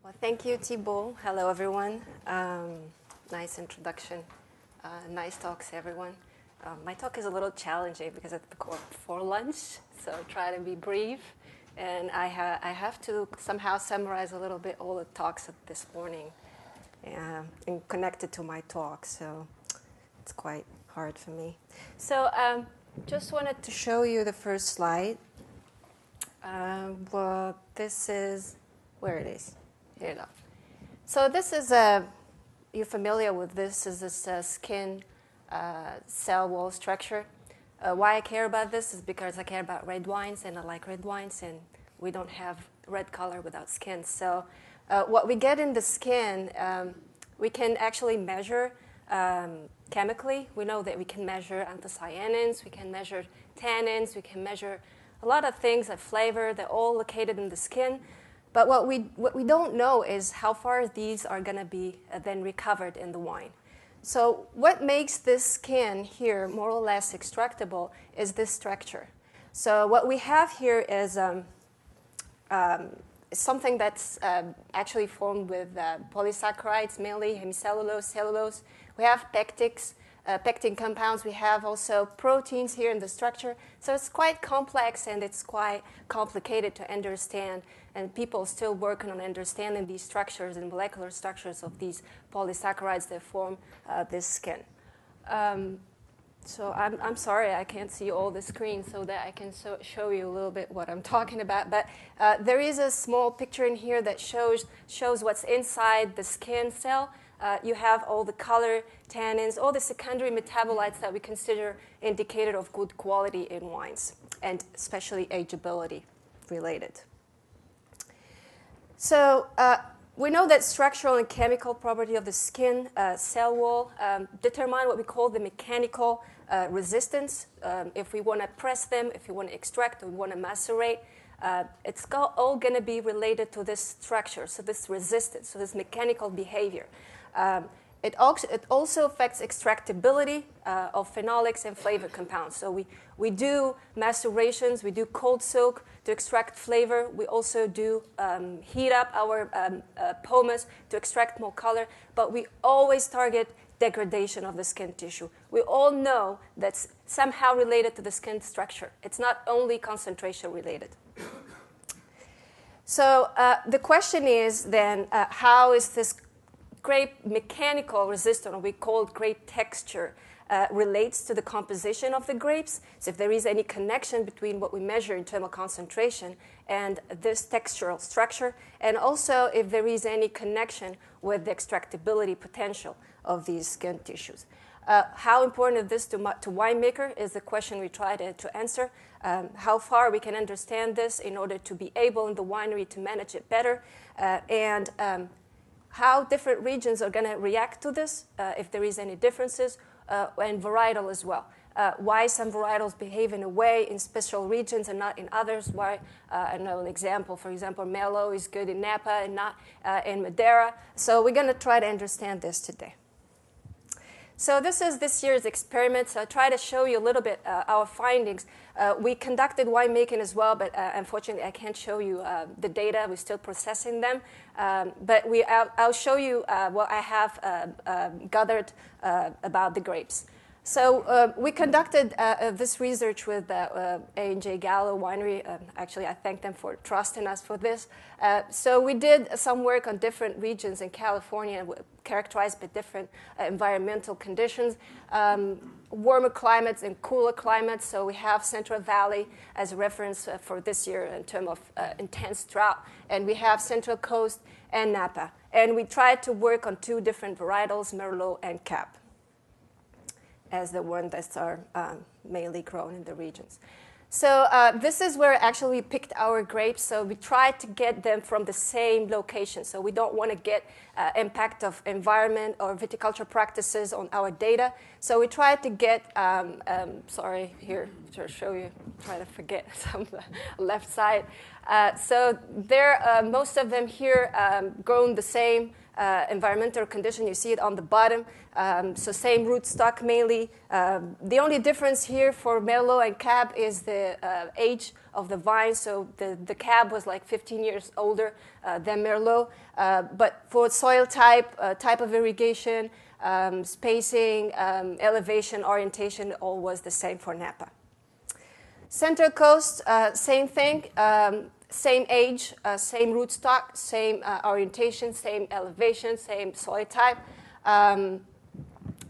Well, thank you, Thibault. Hello, everyone. Nice introduction. Nice talks, everyone. My talk is a little challenging because it's before lunch, so I'll try to be brief. And I have to somehow summarize a little bit all the talks of this morning and connect it to my talk, so it's quite hard for me. So just wanted to show you the first slide. Well, this is, where it is. Here you go. So this is you're familiar with this, is this skin cell wall structure. Why I care about this is because I care about red wines, and I like red wines, and we don't have red color without skin. So what we get in the skin, we can actually measure chemically. We know that we can measure anthocyanins, we can measure tannins, we can measure a lot of things, like flavor. They're all located in the skin. But what we don't know is how far these are going to be then recovered in the wine. So what makes this skin here more or less extractable is this structure. So what we have here is something that's actually formed with polysaccharides, mainly hemicellulose, cellulose. We have pectin compounds. We have also proteins here in the structure. So it's quite complex and it's quite complicated to understand. And people are still working on understanding these structures and molecular structures of these polysaccharides that form this skin. So I'm sorry I can't see all the screen so that I can show you a little bit what I'm talking about. But there is a small picture in here that shows what's inside the skin cell. You have all the color, tannins, all the secondary metabolites that we consider indicator of good quality in wines, and especially ageability related. So we know that structural and chemical property of the skin cell wall determine what we call the mechanical resistance. If we want to press them, if we want to extract, or we want to macerate, it's all going to be related to this structure, so this resistance, so this mechanical behavior. It also affects extractability of phenolics and flavor compounds. So we do macerations, we do cold soak to extract flavor. We also do heat up our pomace to extract more color. But we always target degradation of the skin tissue. We all know that's somehow related to the skin structure. It's not only concentration related. So the question is then, how is this grape mechanical resistance, or we call it grape texture, relates to the composition of the grapes? So if there is any connection between what we measure in terms of concentration and this textural structure, and also if there is any connection with the extractability potential of these skin tissues. How important is this to winemaker is the question we try to answer. How far we can understand this in order to be able in the winery to manage it better, and how different regions are going to react to this, if there is any differences, and varietal as well. Why some varietals behave in a way in special regions and not in others. Why, I know an example, for example, Merlot is good in Napa and not in Madeira. So we're going to try to understand this today. So this is this year's experiment. So I try to show you a little bit our findings. We conducted winemaking as well, but unfortunately I can't show you the data. We're still processing them. But I'll show you what I have gathered about the grapes. So we conducted this research with A&J Gallo Winery. Actually, I thank them for trusting us for this. So we did some work on different regions in California characterized by different environmental conditions, warmer climates and cooler climates. So we have Central Valley as a reference for this year in terms of intense drought. And we have Central Coast and Napa. And we tried to work on two different varietals, Merlot and Cab, as the ones that are mainly grown in the regions. So this is where actually we picked our grapes. So we tried to get them from the same location. So we don't want to get impact of environment or viticulture practices on our data. So we tried to get, sorry, here to show you, try to forget some left side. So they're, most of them here grown the same environmental condition. You see it on the bottom. So same rootstock mainly. The only difference here for Merlot and Cab is the age of the vine. So the Cab was like 15 years older than Merlot. But for soil type, type of irrigation, spacing, elevation, orientation, all was the same for Napa. Center Coast, same thing. Same age, same rootstock, same orientation, same elevation, same soil type.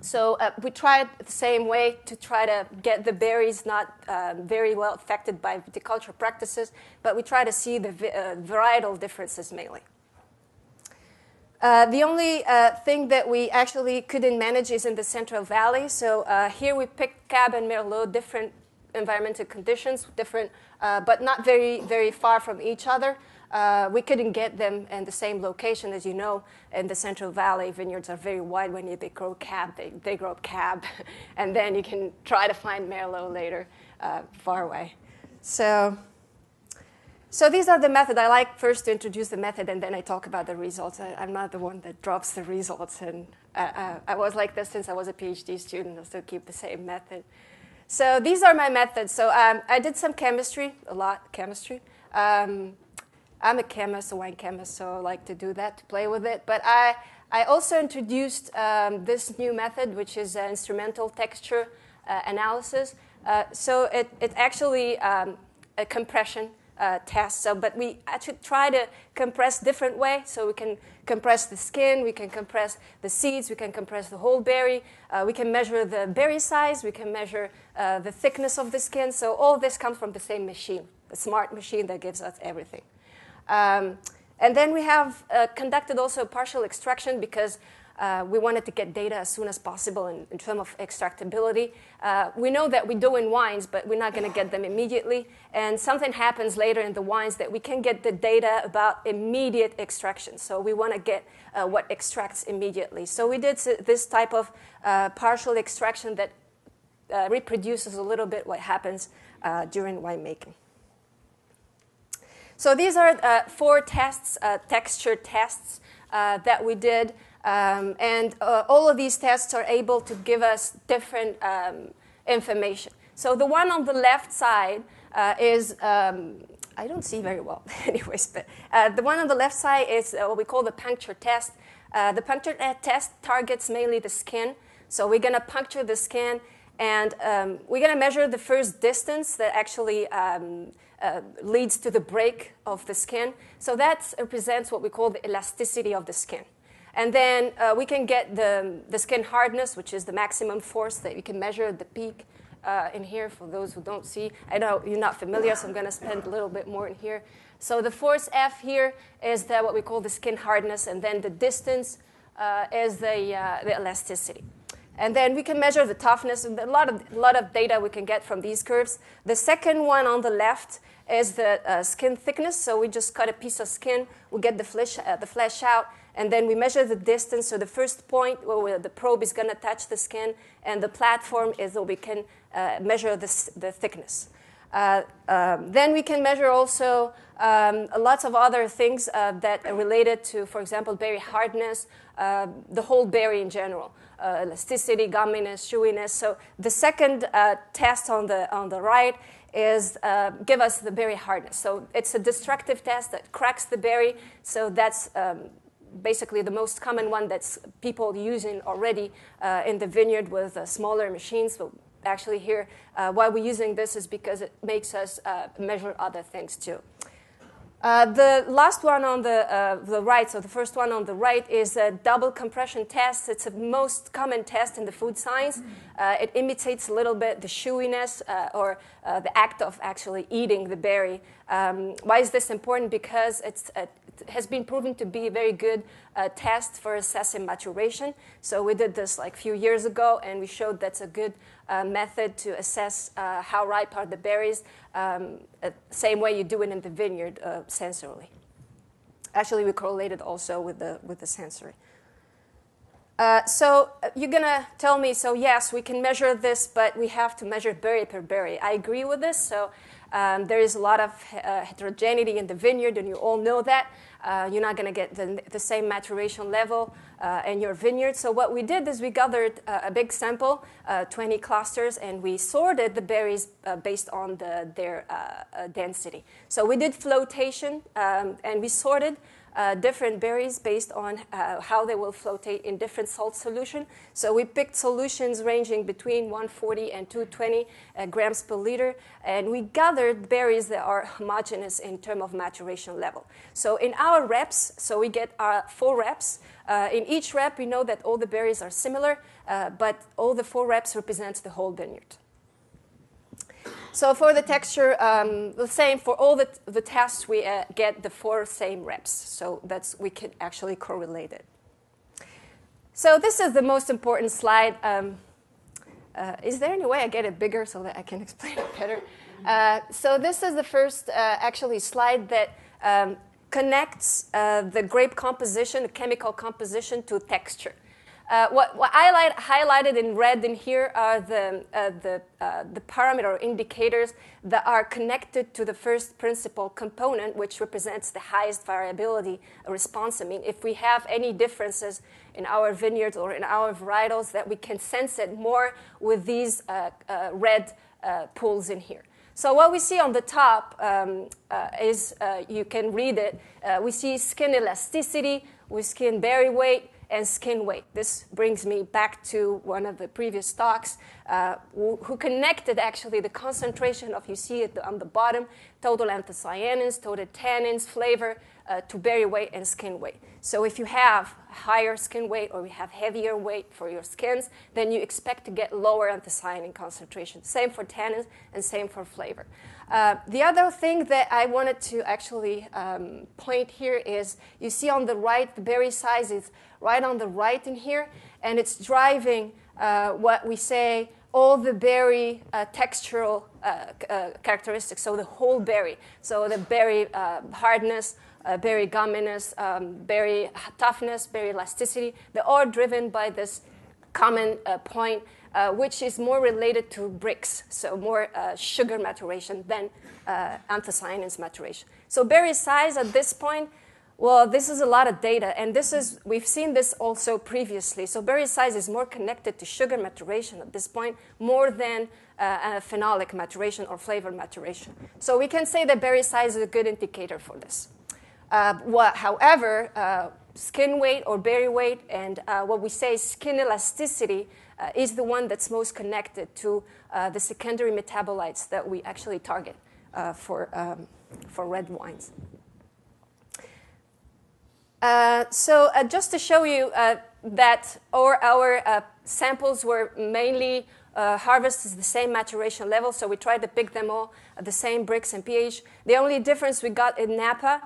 So we tried the same way to try to get the berries not very well affected by viticulture practices, but we try to see the varietal differences mainly. The only thing that we actually couldn't manage is in the Central Valley. So here we picked Cab and Merlot, different environmental conditions, different, but not very, very far from each other. We couldn't get them in the same location. As you know, in the Central Valley, vineyards are very wide. When they grow Cab, they grow Cab. And then you can try to find Merlot later far away. So these are the methods. I like first to introduce the method, and then I talk about the results. I'm not the one that drops the results. And I was like this since I was a PhD student. I still keep the same method. So these are my methods. So I did some chemistry, a lot chemistry. I'm a chemist, a wine chemist, so I like to do that, to play with it. But I also introduced this new method, which is instrumental texture analysis. So it actually a compression test. So, but we actually try to compress different way. So we can compress the skin, we can compress the seeds, we can compress the whole berry. We can measure the berry size, we can measure the thickness of the skin. So all this comes from the same machine, the smart machine that gives us everything. And then we have conducted also a partial extraction because we wanted to get data as soon as possible in terms of extractability. We know that we do in wines, but we're not going to get them immediately. And something happens later in the wines that we can get the data about immediate extraction. So we want to get what extracts immediately. So we did this type of partial extraction that reproduces a little bit what happens during winemaking. So these are 4 tests, texture tests that we did. And all of these tests are able to give us different information. So the one on the left side is, I don't see very well anyways, but the one on the left side is what we call the puncture test. The puncture test targets mainly the skin. So we're going to puncture the skin, and we're going to measure the first distance that actually leads to the break of the skin. So that represents what we call the elasticity of the skin. And then we can get the skin hardness, which is the maximum force that you can measure at the peak in here for those who don't see. I know you're not familiar, so I'm going to spend a little bit more in here. So the force F here is what we call the skin hardness, and then the distance is the elasticity. And then we can measure the toughness, and a lot of data we can get from these curves. The second one on the left is the skin thickness. So we just cut a piece of skin, we get the flesh out, and then we measure the distance. So the first point where the probe is going to touch the skin, and the platform is where we can measure the thickness. Then we can measure also lots of other things that are related to, for example, berry hardness, the whole berry in general, elasticity, gumminess, chewiness. So the second test on the right is give us the berry hardness. So it's a destructive test that cracks the berry. So that's basically the most common one that's people using already in the vineyard with smaller machines. So actually here, why we're using this is because it makes us measure other things too. The last one on the right, so the first one on the right, is a double compression test. It's the most common test in the food science. It imitates a little bit the chewiness or the act of actually eating the berry. Why is this important? Because it has been proven to be a very good test for assessing maturation. So we did this like a few years ago, and we showed that's a good method to assess how ripe are the berries, same way you do it in the vineyard sensorily. Actually, we correlated also with the sensory. So you're going to tell me, so yes, we can measure this, but we have to measure berry per berry. I agree with this. So there is a lot of heterogeneity in the vineyard, and you all know that. You're not going to get the same maturation level in your vineyard. So what we did is we gathered a big sample, 20 clusters, and we sorted the berries based on their density. So we did flotation, and we sorted different berries based on how they will flotate in different salt solution. So we picked solutions ranging between 140 and 220 grams per liter, and we gathered berries that are homogeneous in terms of maturation level. So in our reps, so we get 4 reps. In each rep, we know that all the berries are similar, but all the 4 reps represents the whole vineyard. So for the texture, the same for all the tests, we get the 4 same reps. So we can actually correlate it. So this is the most important slide. Is there any way I get it bigger so that I can explain it better? So this is the first actually slide that connects the grape composition, the chemical composition, to texture. What I highlighted in red in here are the parameter or indicators that are connected to the first principal component, which represents the highest variability response. I mean, if we have any differences in our vineyards or in our varietals, that we can sense it more with these red pools in here. So what we see on the top is, you can read it, we see skin elasticity, we see berry weight, and skin weight. This brings me back to one of the previous talks who connected actually the concentration of, you see it on the bottom, total anthocyanins, total tannins, flavor, to berry weight and skin weight. So if you have higher skin weight or you have heavier weight for your skins, then you expect to get lower anthocyanin concentration. Same for tannins and same for flavor. The other thing that I wanted to actually point here is, you see on the right, the berry size is right on the right in here, and it's driving what we say all the berry textural characteristics, so the whole berry. So the berry hardness, berry gumminess, berry toughness, berry elasticity, they're all driven by this common point, which is more related to Brix, so more sugar maturation than anthocyanins maturation. So berry size at this point, well, this is a lot of data, and we've seen this also previously. So berry size is more connected to sugar maturation at this point, more than phenolic maturation or flavor maturation. So we can say that berry size is a good indicator for this. However, skin weight or berry weight and what we say skin elasticity is the one that's most connected to the secondary metabolites that we actually target for red wines. So just to show you that our samples were mainly harvested at the same maturation level, so we tried to pick them all at the same Brix and pH. The only difference we got in Napa,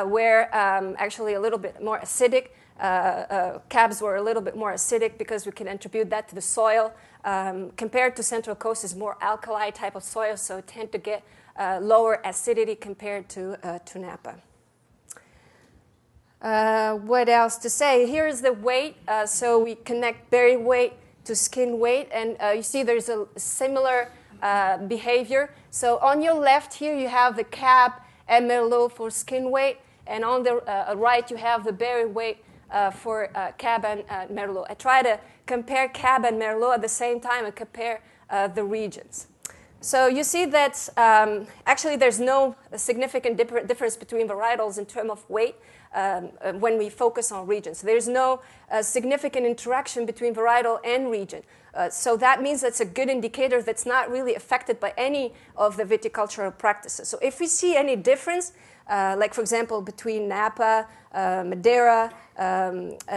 were actually a little bit more acidic. Cabs were a little bit more acidic because we can attribute that to the soil. Compared to Central Coast is more alkali type of soil, so tend to get lower acidity compared to Napa. What else to say? Here is the weight. So we connect berry weight to skin weight, and you see there's a similar behavior. So on your left here, you have the Cab and Merlot for skin weight, and on the right, you have the berry weight for Cab and Merlot. I try to compare Cab and Merlot at the same time and compare the regions. So you see that actually there's no significant difference between varietals in terms of weight when we focus on regions. There's no significant interaction between varietal and region. So that means that's a good indicator that's not really affected by any of the viticultural practices. So if we see any difference, like for example between Napa, Madeira,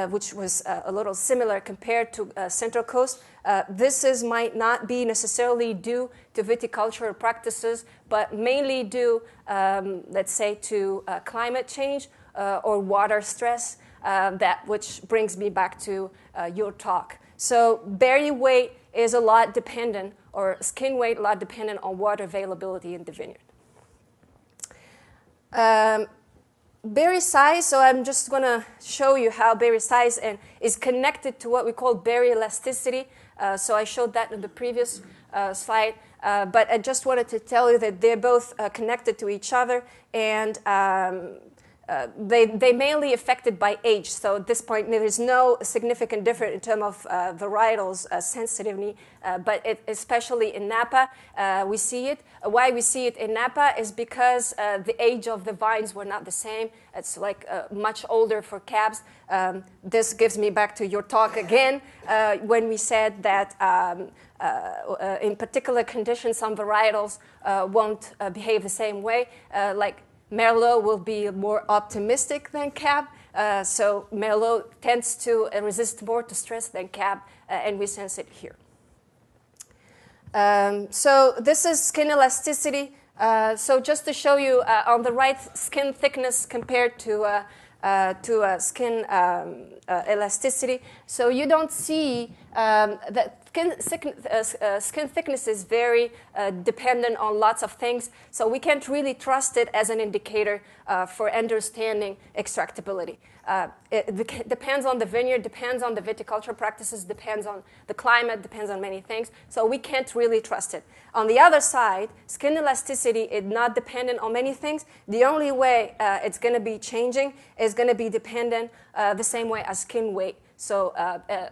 which was a little similar compared to Central Coast, this might not be necessarily due to viticultural practices, but mainly due, let's say, to climate change or water stress, which brings me back to your talk. So berry weight is a lot dependent, or skin weight a lot dependent on water availability in the vineyard. berry size, so I'm just going to show you how berry size is connected to what we call berry elasticity. So I showed that in the previous slide, but I just wanted to tell you that they're both connected to each other, and they mainly affected by age. So at this point, there is no significant difference in terms of varietals sensitivity, but especially in Napa, we see it. Why we see it in Napa is because the age of the vines were not the same. It's like much older for cabs. This gives me back to your talk again, when we said that in particular conditions, some varietals won't behave the same way, like Merlot will be more optimistic than Cab, so Merlot tends to resist more to stress than Cab, and we sense it here. So this is skin elasticity. So just to show you, on the right, skin thickness compared to skin elasticity. So you don't see that skin thickness is very dependent on lots of things. So we can't really trust it as an indicator for understanding extractability. It depends on the vineyard, depends on the viticulture practices, depends on the climate, depends on many things. So we can't really trust it. On the other side, skin elasticity is not dependent on many things. The only way it's going to be changing is going to be dependent the same way as skin weight. So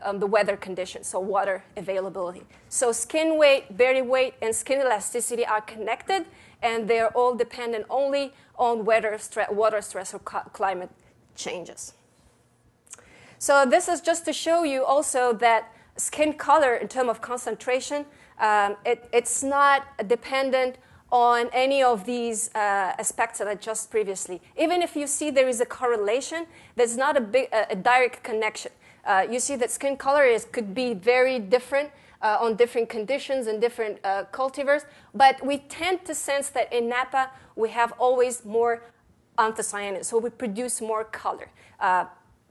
on the weather conditions, so water availability. So skin weight, berry weight, and skin elasticity are connected, and they're all dependent only on water stress or climate changes. So this is just to show you also that skin color in terms of concentration, it's not dependent on any of these aspects that I just previously. Even if you see there is a correlation, there's not a direct connection. You see that skin color could be very different on different conditions and different cultivars, but we tend to sense that in Napa we have always more anthocyanins, so we produce more color.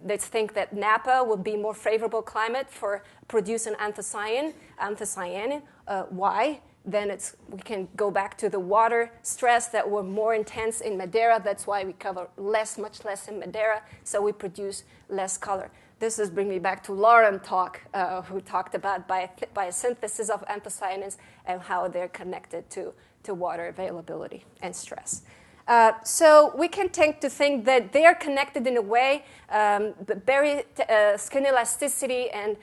Let's think that Napa would be more favorable climate for producing anthocyanin. Why? Then we can go back to the water stress that were more intense in Madeira. That's why we cover much less in Madeira, so we produce less color. This is bring me back to Lauren talk, who talked about biosynthesis of anthocyanins and how they're connected to water availability and stress. So we can tend to think that they are connected in a way. Skin elasticity and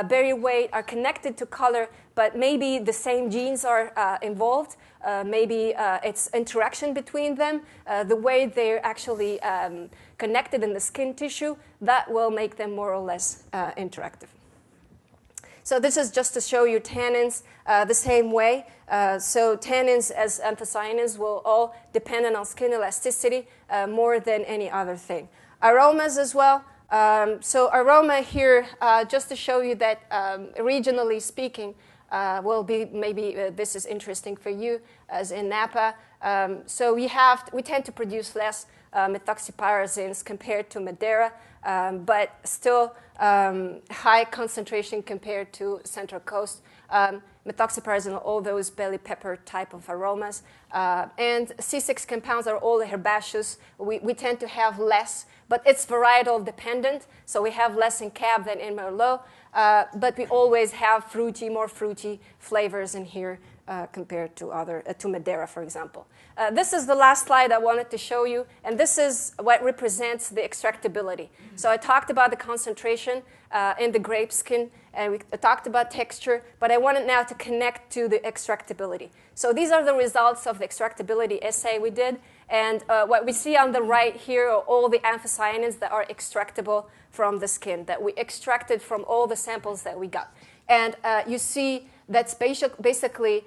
berry weight are connected to color, but maybe the same genes are involved. Maybe it's interaction between them, the way they're actually connected in the skin tissue, that will make them more or less interactive. So this is just to show you tannins the same way. So tannins as anthocyanins will all depend on skin elasticity more than any other thing. Aromas as well. So aroma here, just to show you that regionally speaking, will be maybe this is interesting for you as in Napa. So we tend to produce less methoxypyrazines compared to Madeira, but still high concentration compared to Central Coast. Methoxypyrazine, all those belly pepper type of aromas. And C6 compounds are all herbaceous. We tend to have less, but it's varietal dependent. So we have less in Cab than in Merlot, but we always have more fruity flavors in here compared to Madeira, for example. This is the last slide I wanted to show you, and this is what represents the extractability. So I talked about the concentration in the grape skin, and we talked about texture, but I wanted now to connect to the extractability. So these are the results of the extractability assay we did, and what we see on the right here are all the anthocyanins that are extractable from the skin, that we extracted from all the samples that we got. And you see that's basically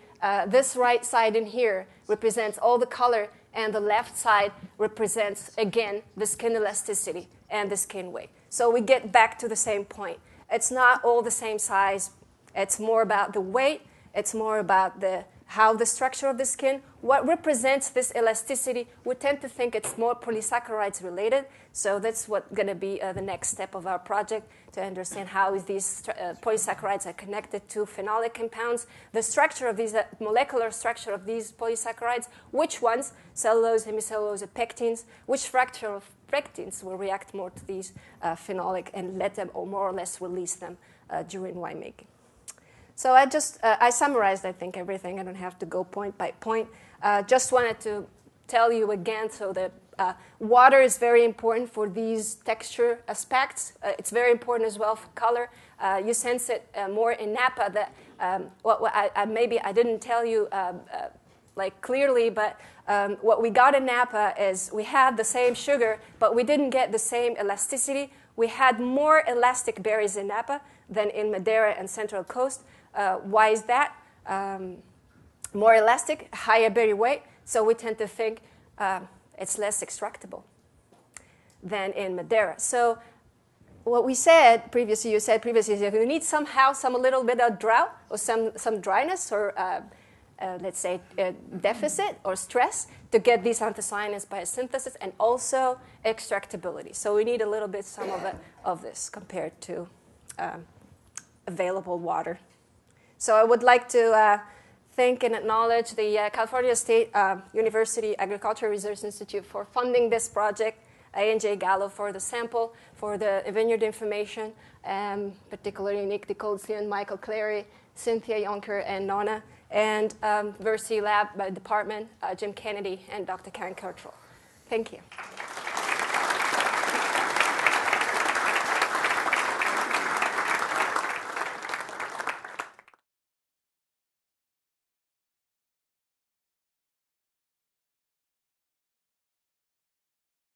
this right side in here represents all the color, and the left side represents, again, the skin elasticity and the skin weight. So we get back to the same point. It's not all the same size. It's more about the weight. It's more about the how the structure of the skin, what represents this elasticity. We tend to think it's more polysaccharides related, so that's what's going to be the next step of our project, to understand how these polysaccharides are connected to phenolic compounds, the structure of these, molecular structure of these polysaccharides, which ones, cellulose, hemicellulose, pectins, which fracture of pectins will react more to these phenolic and let them, or more or less release them during winemaking. So I summarized, I think, everything. I don't have to go point by point. Just wanted to tell you again, so that water is very important for these texture aspects. It's very important as well for color. You sense it more in Napa. That maybe I didn't tell you like clearly, but what we got in Napa is we had the same sugar, but we didn't get the same elasticity. We had more elastic berries in Napa than in Madeira and Central Coast. Why is that? More elastic, higher berry weight, so we tend to think it's less extractable than in Madeira. So what we said previously, you said previously, is if you need somehow a little bit of drought or some dryness or let's say deficit or stress to get these anthocyanins by synthesis, and also extractability. So we need a little bit of this compared to available water. So I would like to thank and acknowledge the California State University Agricultural Research Institute for funding this project, A&J Gallo for the sample, for the vineyard information, particularly Nick Nicolzian, Michael Clary, Cynthia Yonker, and Nona, and Versi Lab by department, Jim Kennedy, and Dr. Karen Kirtrell. Thank you.